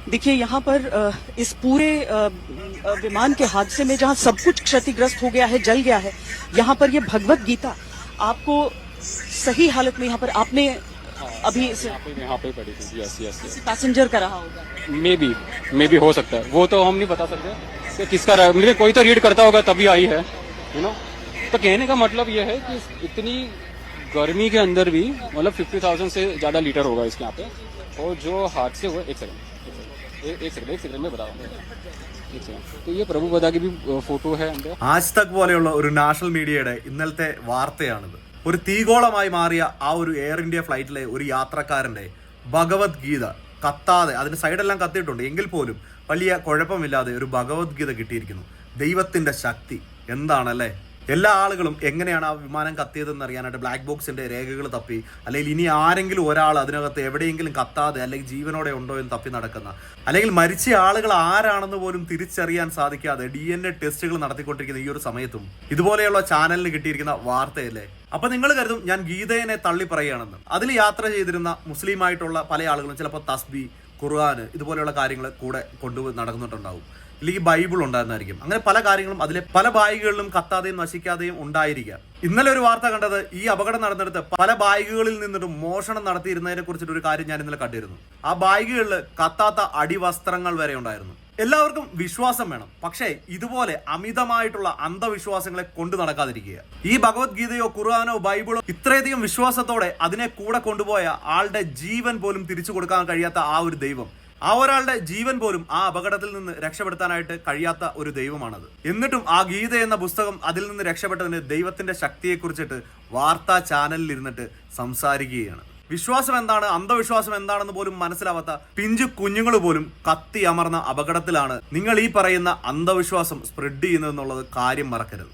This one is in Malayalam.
देखिए यहाँ पर इस पूरे विमान के हादसे में जहाँ सब कुछ क्षतिग्रस्त हो गया है, जल गया है, यहाँ पर ये भगवत गीता आपको सही हालत में यहाँ पर आपने अभी यहाँ पे पड़ी थी। यस यस यस, पैसेंजर का रहा होगा। मे बी हो सकता है, वो तो हम नहीं बता सकते कि किसका रहा। मुझे कोई तो रीड करता होगा तभी आई है, यू नो। तो कहने का मतलब ये है कि इतनी गर्मी के अंदर भी मतलब 50,000 से ज्यादा लीटर होगा इसके यहाँ पे। और जो हादसे हुए, एक सेकंड में बता रहा हूँ। तो ये പ്രഭുപദ की भी ഫോട്ടോ है। ആജ് തക് പോലെയുള്ള ഒരു നാഷണൽ മീഡിയയുടെ ഇന്നലത്തെ വാർത്തയാണിത്. ഒരു തീഗോളമായി മാറിയ ആ ഒരു എയർ ഇന്ത്യ ഫ്ലൈറ്റിലെ ഒരു യാത്രക്കാരന്റെ ഭഗവത്ഗീത കത്താതെ, അതിന്റെ സൈഡെല്ലാം കത്തിയിട്ടുണ്ട് എങ്കിൽ പോലും വലിയ കുഴപ്പമില്ലാതെ ഒരു ഭഗവത്ഗീത കിട്ടിയിരിക്കുന്നു. ദൈവത്തിന്റെ ശക്തി എന്താണല്ലേ. എല്ലാ ആളുകളും എങ്ങനെയാണ് ആ വിമാനം കത്തിയതെന്ന് അറിയാനായിട്ട് ബ്ലാക്ക് ബോക്സിന്റെ രേഖകൾ തപ്പി, അല്ലെങ്കിൽ ഇനി ആരെങ്കിലും ഒരാൾ അതിനകത്ത് എവിടെയെങ്കിലും കത്താതെ അല്ലെങ്കിൽ ജീവനോടെ ഉണ്ടോ എന്ന് തപ്പി നടക്കുന്ന, അല്ലെങ്കിൽ മരിച്ച ആളുകൾ ആരാണെന്ന് പോലും തിരിച്ചറിയാൻ സാധിക്കാതെ DNA ടെസ്റ്റുകൾ നടത്തിക്കൊണ്ടിരിക്കുന്ന ഈ ഒരു സമയത്തും ഇതുപോലെയുള്ള ചാനലിന് കിട്ടിയിരിക്കുന്ന വാർത്തയല്ലേ. അപ്പൊ നിങ്ങൾ കരുതും ഞാൻ ഗീതയെ തള്ളി പറയുകയാണെന്ന്. അതിൽ യാത്ര ചെയ്തിരുന്ന മുസ്ലിമായിട്ടുള്ള പല ആളുകളും ചിലപ്പോൾ തസ്ബി, ഖുർആന് ഇതുപോലെയുള്ള കാര്യങ്ങൾ കൂടെ കൊണ്ടുപോയി നടക്കുന്നുണ്ടാവും. അല്ലെങ്കിൽ ബൈബിൾ ഉണ്ടായിരുന്നായിരിക്കും. അങ്ങനെ പല കാര്യങ്ങളും അതിലെ പല ബാഗുകളിലും കത്താതെയും നശിക്കാതെയും ഉണ്ടായിരിക്കാം. ഇന്നലെ ഒരു വാർത്ത കണ്ടത്, ഈ അപകടം നടന്നിടത്ത് പല ബാഗുകളിൽ നിന്നിട്ട് മോഷണം നടത്തിയിരുന്നതിനെ കുറിച്ചിട്ട് ഒരു കാര്യം ഞാൻ ഇന്നലെ കണ്ടിരുന്നു. ആ ബാഗുകളിൽ കത്താത്ത അടിവസ്ത്രങ്ങൾ വരെ ഉണ്ടായിരുന്നു. എല്ലാവർക്കും വിശ്വാസം വേണം, പക്ഷേ ഇതുപോലെ അമിതമായിട്ടുള്ള അന്ധവിശ്വാസങ്ങളെ കൊണ്ടു നടക്കാതിരിക്കുക. ഈ ഭഗവത്ഗീതയോ ഖുർആനോ ബൈബിളോ ഇത്രയധികം വിശ്വാസത്തോടെ അതിനെ കൂടെ കൊണ്ടുപോയ ആളുടെ ജീവൻ പോലും തിരിച്ചു കൊടുക്കാൻ കഴിയാത്ത ആ ഒരു ദൈവം, ആ ഒരാളുടെ ജീവൻ പോലും ആ അപകടത്തിൽ നിന്ന് രക്ഷപ്പെടുത്താനായിട്ട് കഴിയാത്ത ഒരു ദൈവമാണത്. എന്നിട്ടും ആ ഗീത എന്ന പുസ്തകം അതിൽ നിന്ന് രക്ഷപ്പെട്ടതിന് ദൈവത്തിന്റെ ശക്തിയെ കുറിച്ചിട്ട് വാർത്താ ചാനലിൽ ഇരുന്നിട്ട് സംസാരിക്കുകയാണ്. വിശ്വാസം എന്താണ്, അന്ധവിശ്വാസം എന്താണെന്ന് പോലും മനസ്സിലാവാത്ത പിഞ്ചു കുഞ്ഞുങ്ങൾ പോലും കത്തി അമർന്ന അപകടത്തിലാണ് നിങ്ങൾ ഈ പറയുന്ന അന്ധവിശ്വാസം സ്പ്രെഡ് ചെയ്യുന്നതെന്നുള്ളത് കാര്യം മറക്കരുത്.